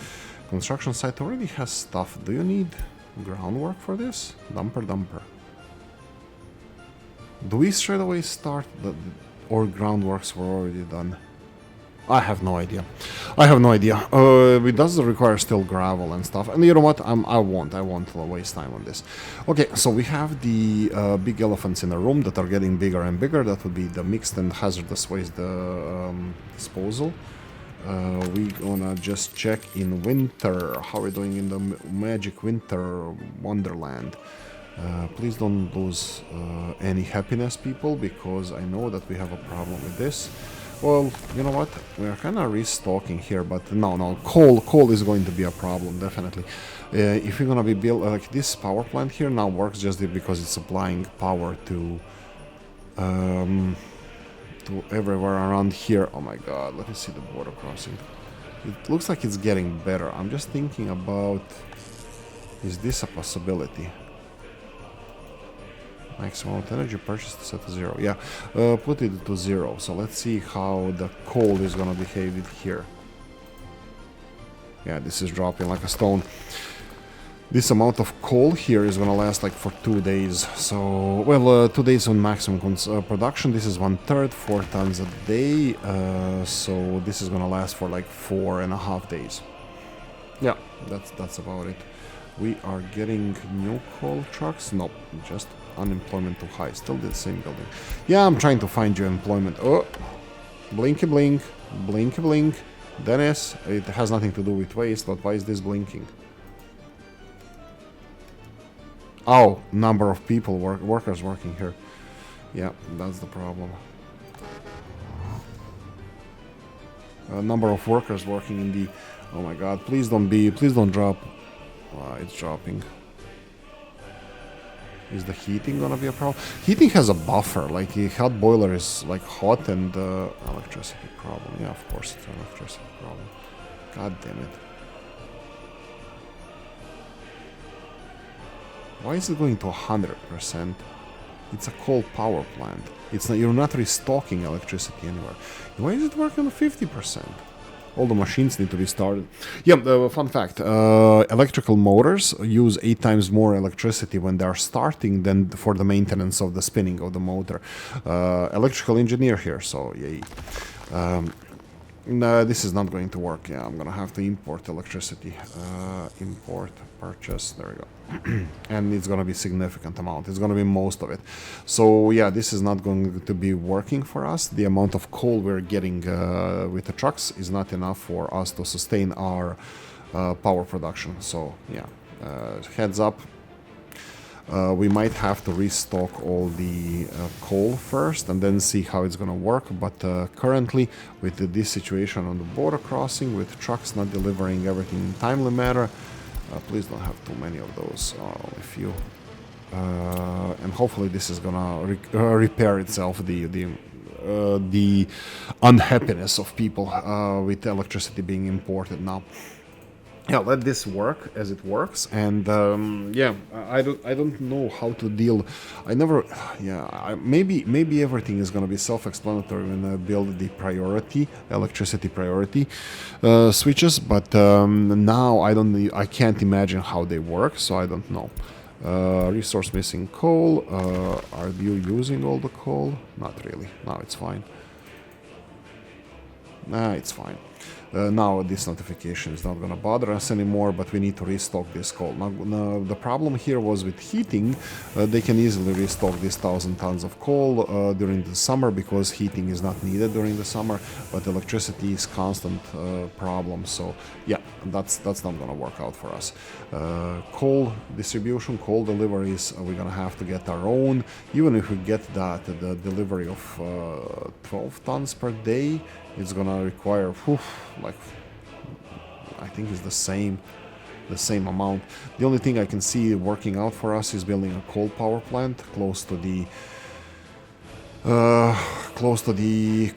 Construction site already has stuff. Do you need groundwork for this? Dumper. Do we straight away start or groundworks were already done? I have no idea. It does require still gravel and stuff. And you know what? I won't waste time on this. Okay, so we have the big elephants in the room that are getting bigger and bigger. That would be the mixed and hazardous waste disposal. We gonna just check in winter. How are we doing in the magic winter wonderland? Please don't lose any happiness, people, because I know that we have a problem with this. Well, you know what? We're kind of restocking here, but no. Coal is going to be a problem, definitely. If you're gonna be built like this power plant here now works just because it's supplying power to everywhere around here. Oh my god, let me see the border crossing. It looks like it's getting better. I'm just thinking about, is this a possibility? Maximum energy purchase to set to 0. Yeah, put it to 0. So let's see how the coal is gonna behave here. Yeah, this is dropping like a stone. This amount of coal here is gonna last like for 2 days. So, well, 2 days on maximum production. This is 1/3, 4 tons a day. So this is gonna last for like 4.5 days. Yeah, that's about it. We are getting new coal trucks. Nope, just unemployment too high. Still the same building. Yeah, I'm trying to find you employment. Oh, blinky blink, blinky blink. Dennis, it has nothing to do with waste, but why is this blinking? Oh, number of people, workers working here. Yeah, that's the problem. Number of workers working in the... Oh my god, please don't drop. It's dropping. Is the heating gonna be a problem? Heating has a buffer, like the hot boiler is like hot, and electricity problem. Yeah, of course it's an electricity problem. God damn it. Why is it going to 100%? It's a coal power plant. It's not, you're not restocking electricity anywhere. Why is it working on 50%? All the machines need to be started. Yeah, fun fact. Electrical motors use 8 times more electricity when they are starting than for the maintenance of the spinning of the motor. Electrical engineer here, so yay. No, this is not going to work. Yeah, I'm gonna have to import electricity. Import, purchase, there we go. And it's gonna be significant amount. It's gonna be most of it. So yeah, this is not going to be working for us. The amount of coal we're getting with the trucks is not enough for us to sustain our power production. So yeah, heads up. We might have to restock all the coal first and then see how it's gonna work, but currently with this situation on the border crossing, with trucks not delivering everything in timely manner, please don't have too many of those, only a few. And hopefully this is gonna repair itself, the the unhappiness of people with electricity being imported now. Yeah, let this work as it works, and yeah, I don't know how to deal. I never, yeah, maybe everything is gonna be self-explanatory when I build the priority electricity priority switches, but now I can't imagine how they work, so I don't know. Resource missing coal. Are you using all the coal? Not really. No, it's fine. Nah, it's fine. Now this notification is not going to bother us anymore, but we need to restock this coal. Now the problem here was with heating. They can easily restock these 1,000 tons of coal during the summer because heating is not needed during the summer, but electricity is constant problem. So yeah, that's not going to work out for us. Coal distribution, coal deliveries, we're going to have to get our own. Even if we get that, the delivery of 12 tons per day, it's gonna require, like, I think it's the same amount. The only thing I can see working out for us is building a coal power plant close to the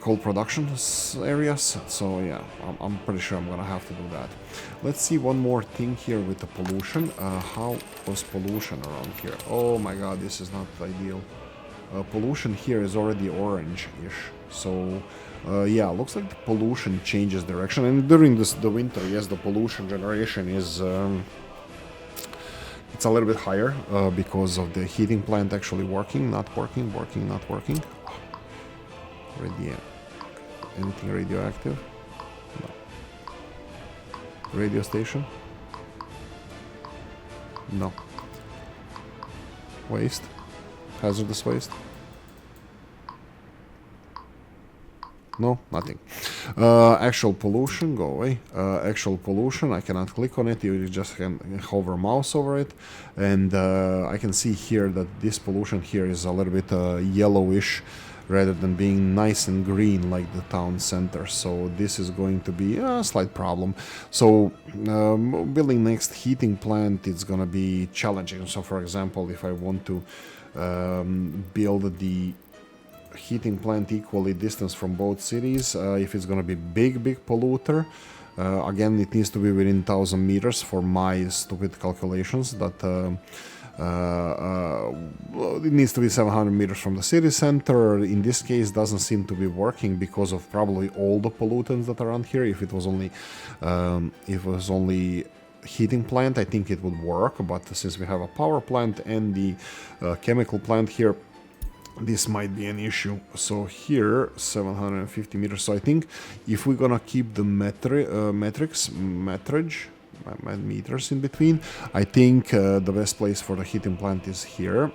coal production areas. So yeah, I'm pretty sure I'm gonna have to do that. Let's see one more thing here with the pollution. How was pollution around here? Oh my god, this is not ideal. Pollution here is already orange-ish, so yeah, looks like the pollution changes direction, and during the winter, yes, the pollution generation is it's a little bit higher because of the heating plant actually working, not working. Anything radioactive? No. Radio station? No. Waste? Hazardous waste? No, nothing. Actual pollution, go away. Actual pollution, I cannot click on it, you just can hover mouse over it, and I can see here that this pollution here is a little bit yellowish rather than being nice and green like the town center, so this is going to be a slight problem. So building next heating plant, it's gonna be challenging. So for example, if I want to build the heating plant equally distance from both cities, if it's gonna be big polluter, again it needs to be within 1,000 meters for my stupid calculations that it needs to be 700 meters from the city center. In this case doesn't seem to be working because of probably all the pollutants that are around here. If it was only heating plant, I think it would work, but since we have a power plant and the chemical plant here, this might be an issue. So here 750 meters, so I think if we're gonna keep the meters in between, I think the best place for the heating plant is here.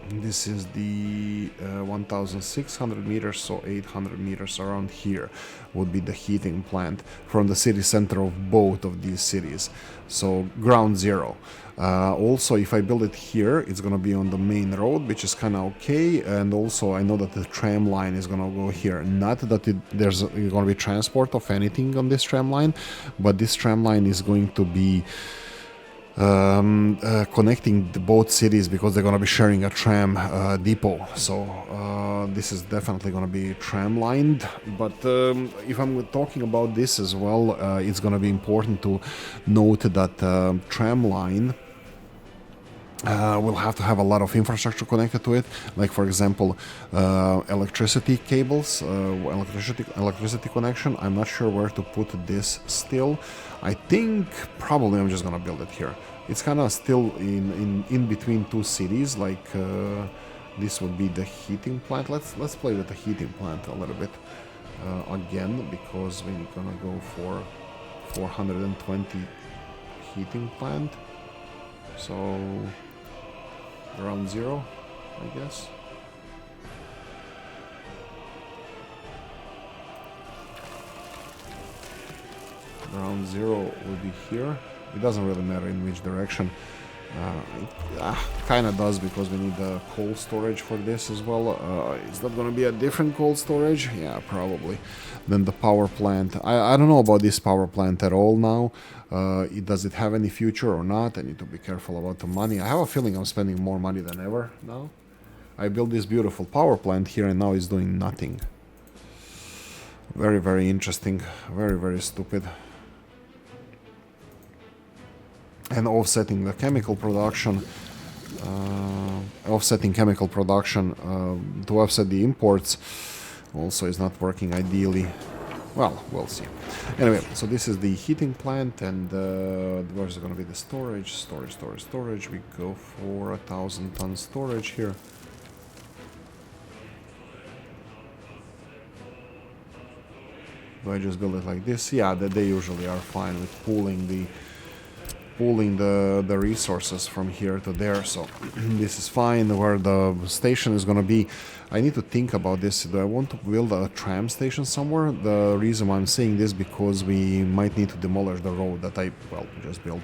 This is the 1,600 meters, so 800 meters around here would be the heating plant from the city center of both of these cities, so ground zero. Also, if I build it here, it's gonna be on the main road, which is kind of okay, and also I know that the tram line is gonna go here. Not that there's gonna be transport of anything on this tram line, but this tram line is going to be connecting the both cities because they're going to be sharing a tram depot, so this is definitely going to be tram lined. But if I'm talking about this as well, it's going to be important to note that tram line will have to have a lot of infrastructure connected to it, like for example electricity cables, electricity connection. I'm not sure where to put this still. I think probably I'm just gonna build it here. It's kind of still in between two cities, like this would be the heating plant. Let's play with the heating plant a little bit again, because we're gonna go for 420 heating plant, so around zero, I guess. Round zero will be here. It doesn't really matter in which direction. It kind of does, because we need the cold storage for this as well. Is that going to be a different cold storage? Yeah, probably. Then the power plant. I don't know about this power plant at all now. Does it have any future or not? I need to be careful about the money. I have a feeling I'm spending more money than ever now. I built this beautiful power plant here and now it's doing nothing. Very, very interesting. Very, very stupid. And offsetting the chemical production. Offsetting chemical production to offset the imports also is not working ideally. Well, we'll see. Anyway, so this is the heating plant, and where's going to be the storage? Storage. We go for 1,000-ton storage here. Do I just build it like this? Yeah, they usually are fine with pooling the resources from here to there, so this is fine. Where the station is gonna be, I need to think about this. Do I want to build a tram station somewhere? The reason why I'm saying this, because we might need to demolish the road that I, well, just built.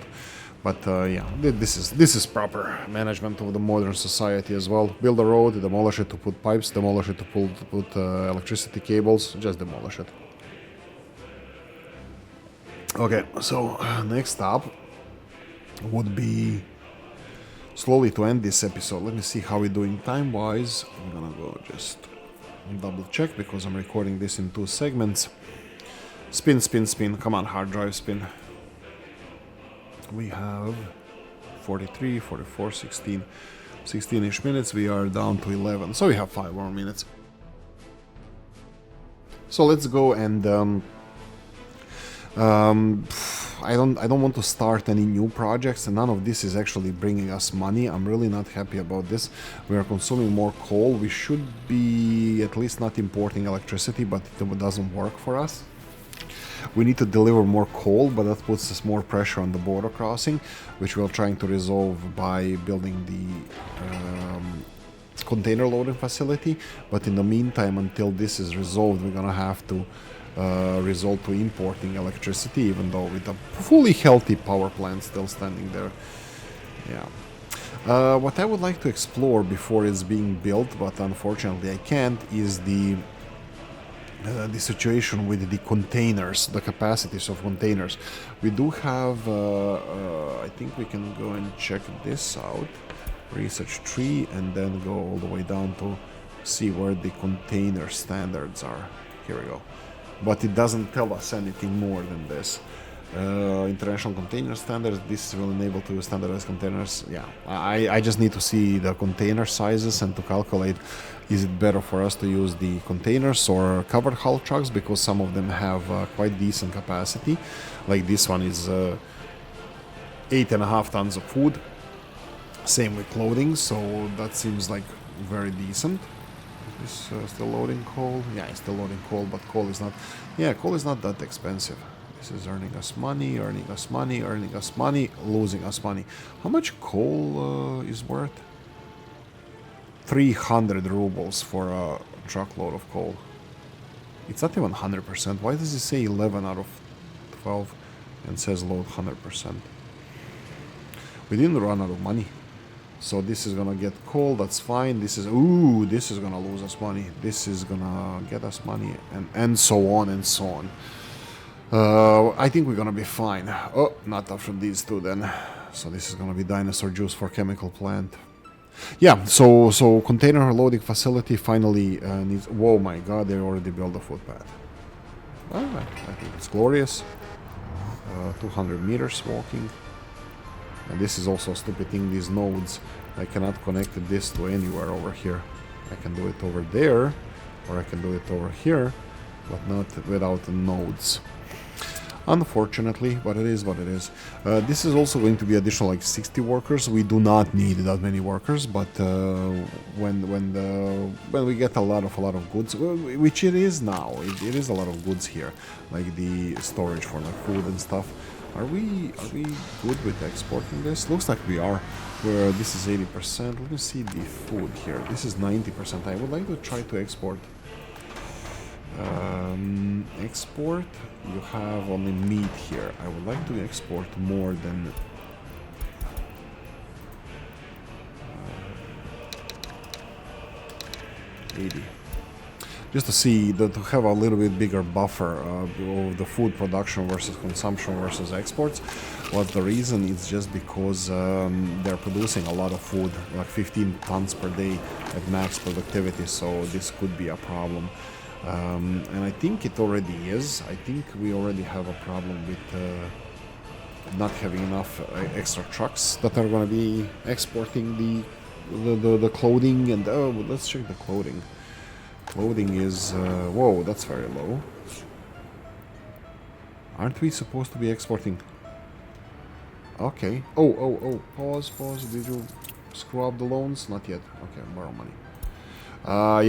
But yeah, this is proper management of the modern society as well. Build a road, demolish it to put pipes, demolish it to put electricity cables, just demolish it. Okay, so next up would be slowly to end this episode. Let me see how we're doing time-wise. I'm gonna go just double check because I'm recording this in 2 segments. Spin. Come on, hard drive, spin. We have 43, 44, 16. 16-ish minutes. We are down to 11. So we have 5 more minutes. So let's go and I don't want to start any new projects, and none of this is actually bringing us money. I'm really not happy about this. We are consuming more coal. We should be at least not importing electricity, but it doesn't work for us. We need to deliver more coal, but that puts us more pressure on the border crossing, which we're trying to resolve by building the container loading facility. But in the meantime, until this is resolved, we're gonna have to resort to importing electricity, even though with a fully healthy power plant still standing there. Yeah. What I would like to explore before it's being built, but unfortunately I can't, is the situation with the containers, the capacities of containers. We do have, I think we can go and check this out, research tree, and then go all the way down to see where the container standards are. Here we go. But it doesn't tell us anything more than this. International container standards, this will enable to standardize containers. Yeah, I just need to see the container sizes and to calculate, is it better for us to use the containers or covered hull trucks, because some of them have quite decent capacity. Like this one is 8.5 tons of food. Same with clothing, so that seems like very decent. Is still loading coal? Yeah, it's still loading coal, but coal is not... Yeah, coal is not that expensive. This is earning us money, losing us money. How much coal is worth? 300 rubles for a truckload of coal. It's not even 100%. Why does it say 11 out of 12 and says load 100%? We didn't run out of money. So this is gonna get coal, that's fine. This is, ooh, this is gonna lose us money. This is gonna get us money, and so on and so on. I think we're gonna be fine. Oh, not after these two then. So this is gonna be dinosaur juice for chemical plant. Yeah, so container loading facility finally needs... Whoa, my god, they already built a footpath. Well, I think it's glorious. 200 meters walking. And this is also a stupid thing, these nodes. I cannot connect this to anywhere over here. I can do it over there, or I can do it over here, but not without the nodes. Unfortunately, but it is what it is. This is also going to be additional like 60 workers. We do not need that many workers, but when we get a lot of goods, which it is now, it is a lot of goods here, like the storage for like food and stuff. Are we good with exporting this? Looks like we are. Where this is 80%. Let me see the food here. This is 90%. I would like to try to export. Export. You have only meat here. I would like to export more than 80. just to see that to have a little bit bigger buffer of the food production versus consumption versus exports. What's the reason? It's just because they're producing a lot of food, like 15 tons per day at max productivity, so this could be a problem. And I think it already is. I think we already have a problem with not having enough extra trucks that are going to be exporting the clothing. And oh, let's check the clothing. Clothing is whoa, that's very low. Aren't we supposed to be exporting? Okay. Oh, pause. Did you screw up the loans? Not yet. Okay, borrow money.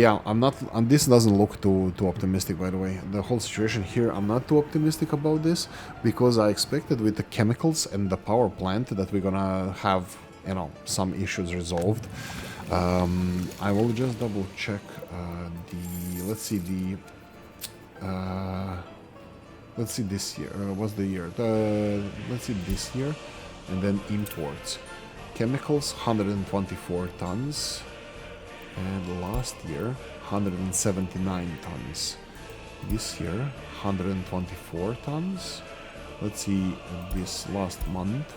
Yeah, I'm not. This doesn't look too optimistic, by the way. The whole situation here, I'm not too optimistic about this because I expected with the chemicals and the power plant that we're gonna have, you know, some issues resolved. I will just double check let's see this year. What's the year? Let's see this year, and then imports. Chemicals 124 tons. And last year, 179 tons. This year, 124 tons. Let's see this last month.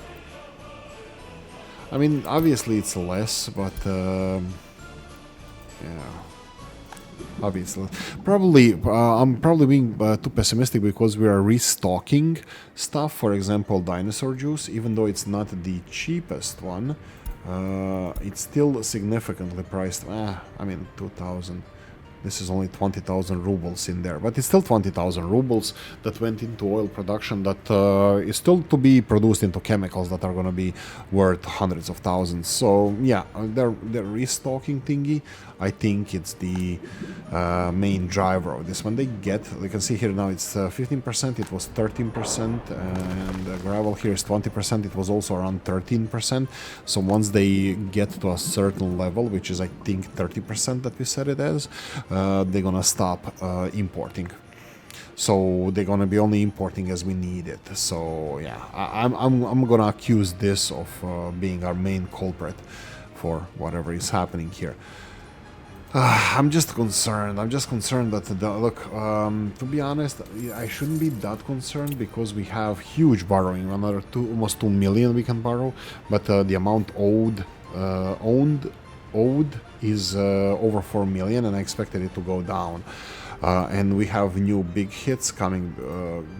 I mean, obviously it's less, but yeah, obviously. Probably, I'm probably being too pessimistic because we are restocking stuff. For example, dinosaur juice, even though it's not the cheapest one. It's still significantly priced. I mean, 2,000. This is only 20,000 rubles in there, but it's still 20,000 rubles that went into oil production that is still to be produced into chemicals that are going to be worth hundreds of thousands. So yeah, they're restocking thingy. I think it's the main driver of this. When they get, you can see here now it's 15%, it was 13%, and gravel here is 20%, it was also around 13%. So once they get to a certain level, which is I think 30% that we set it as, they're gonna stop importing. So they're gonna be only importing as we need it. So yeah, I'm gonna accuse this of being our main culprit for whatever is happening here. I'm just concerned. I'm just concerned that look. To be honest, I shouldn't be that concerned because we have huge borrowing, another almost 2 million we can borrow, but the amount owed is over 4 million, and I expected it to go down. And we have new big hits coming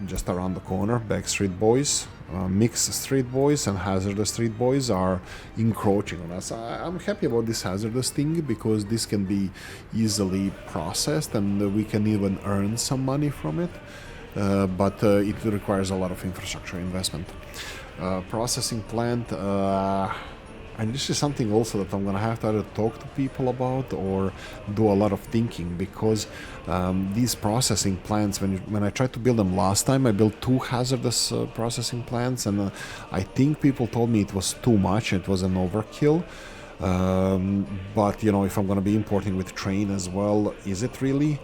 just around the corner. Backstreet Boys, Mixed Street Boys, and Hazardous Street Boys are encroaching on us. I'm happy about this hazardous thing because this can be easily processed and we can even earn some money from it. But it requires a lot of infrastructure investment. Processing plant. And this is something also that I'm gonna have to either talk to people about or do a lot of thinking, because these processing plants, when I tried to build them last time, I built 2 hazardous processing plants, and I think people told me it was too much, it was an overkill. But you know, if I'm gonna be importing with train as well, is it really?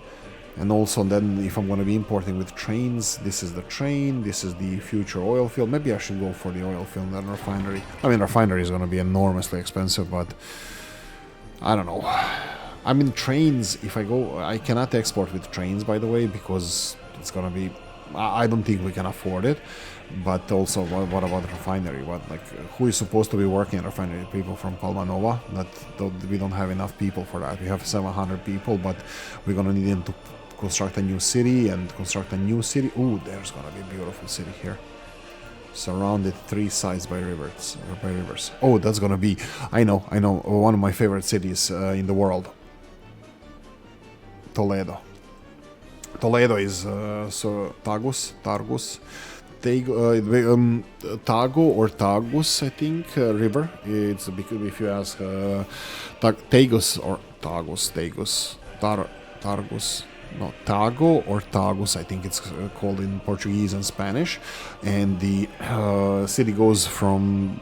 And also then if I'm going to be importing with trains, this is the train, this is the future oil field. Maybe I should go for the oil field and refinery. I mean, refinery is going to be enormously expensive, but I don't know. I mean, trains, if I go, I cannot export with trains, by the way, because it's going to be, I don't think we can afford it. But also, what about refinery? Who is supposed to be working at refinery? People from Palmanova? We don't have enough people for that. We have 700 people, but we're going to need them to construct a new city and construct a new city. Ooh, there's gonna be a beautiful city here, surrounded 3 sides by rivers. Oh, that's gonna be, I know, one of my favorite cities in the world. Toledo is so Tagus, Tago or Tagus, I think, river. It's because if you ask Tagus or Tagus, Targus. No, Tago or Tagus, I think it's called in Portuguese and Spanish, and the city goes from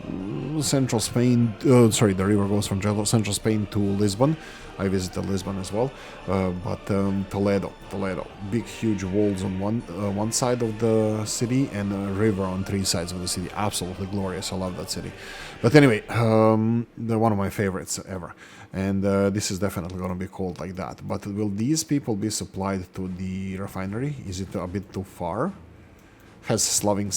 central Spain. Sorry, the river goes from central Spain to Lisbon. I visited Lisbon as well, but Toledo, big huge walls on one side of the city and a river on three sides of the city. Absolutely glorious. I love that city. But anyway, they're one of my favorites ever, and this is definitely going to be called like that. But will these people be supplied to the refinery? Is it a bit too far? Has Slavic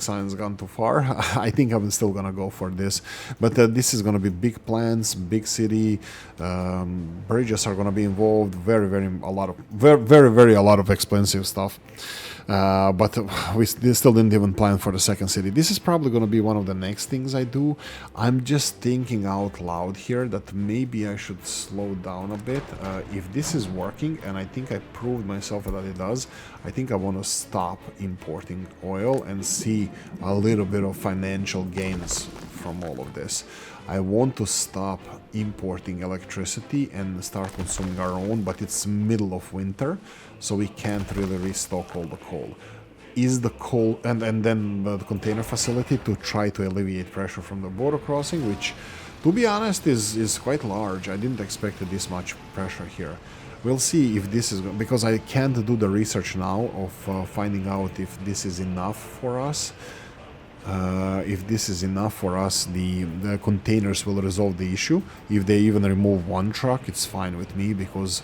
Science gone too far? I think I'm still gonna go for this, but this is gonna be big plans, big city. Bridges are gonna be involved. Very a lot of expensive stuff. But we still didn't even plan for the second city. This is probably going to be one of the next things I do. I'm just thinking out loud here that maybe I should slow down a bit. If this is working, and I think I proved myself that it does, I think I want to stop importing oil and see a little bit of financial gains from all of this. I want to stop importing electricity and start consuming our own, but it's middle of winter, so we can't really restock all the coal. Is the coal and then the container facility to try to alleviate pressure from the border crossing, which, to be honest, is quite large. I didn't expect this much pressure here. We'll see if this is because I can't do the research now of finding out if this is enough for us. If this is enough for us, the containers will resolve the issue. If they even remove one truck, it's fine with me, because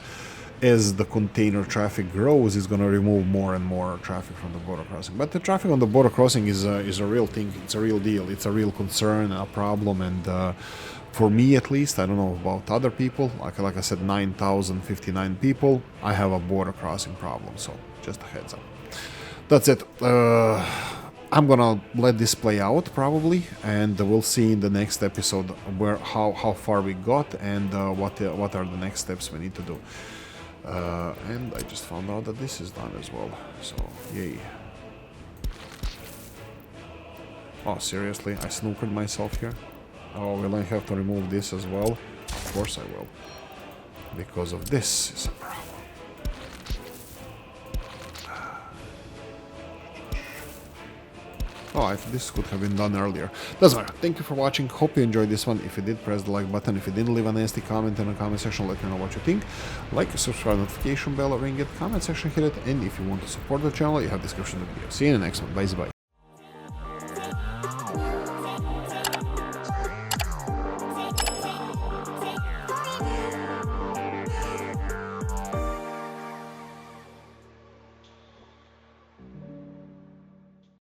as the container traffic grows, it's going to remove more and more traffic from the border crossing. But the traffic on the border crossing is a real thing. It's a real deal. It's a real concern, a problem, and for me at least, I don't know about other people. Like I said, 9,059 people. I have a border crossing problem. So just a heads up. That's it. I'm gonna let this play out probably, and we'll see in the next episode how far we got and what are the next steps we need to do. And I just found out that this is done as well, so yay. Oh, seriously, I snookered myself here? Oh, will I have to remove this as well? Of course I will, because of this is a problem. Oh, this could have been done earlier. Doesn't matter. Thank you for watching. Hope you enjoyed this one. If you did, press the like button. If you didn't, leave a nasty comment in the comment section. Let me know what you think. Like, subscribe, notification bell, ring it, comment section, hit it. And if you want to support the channel, you have description of the video. See you in the next one. Bye bye.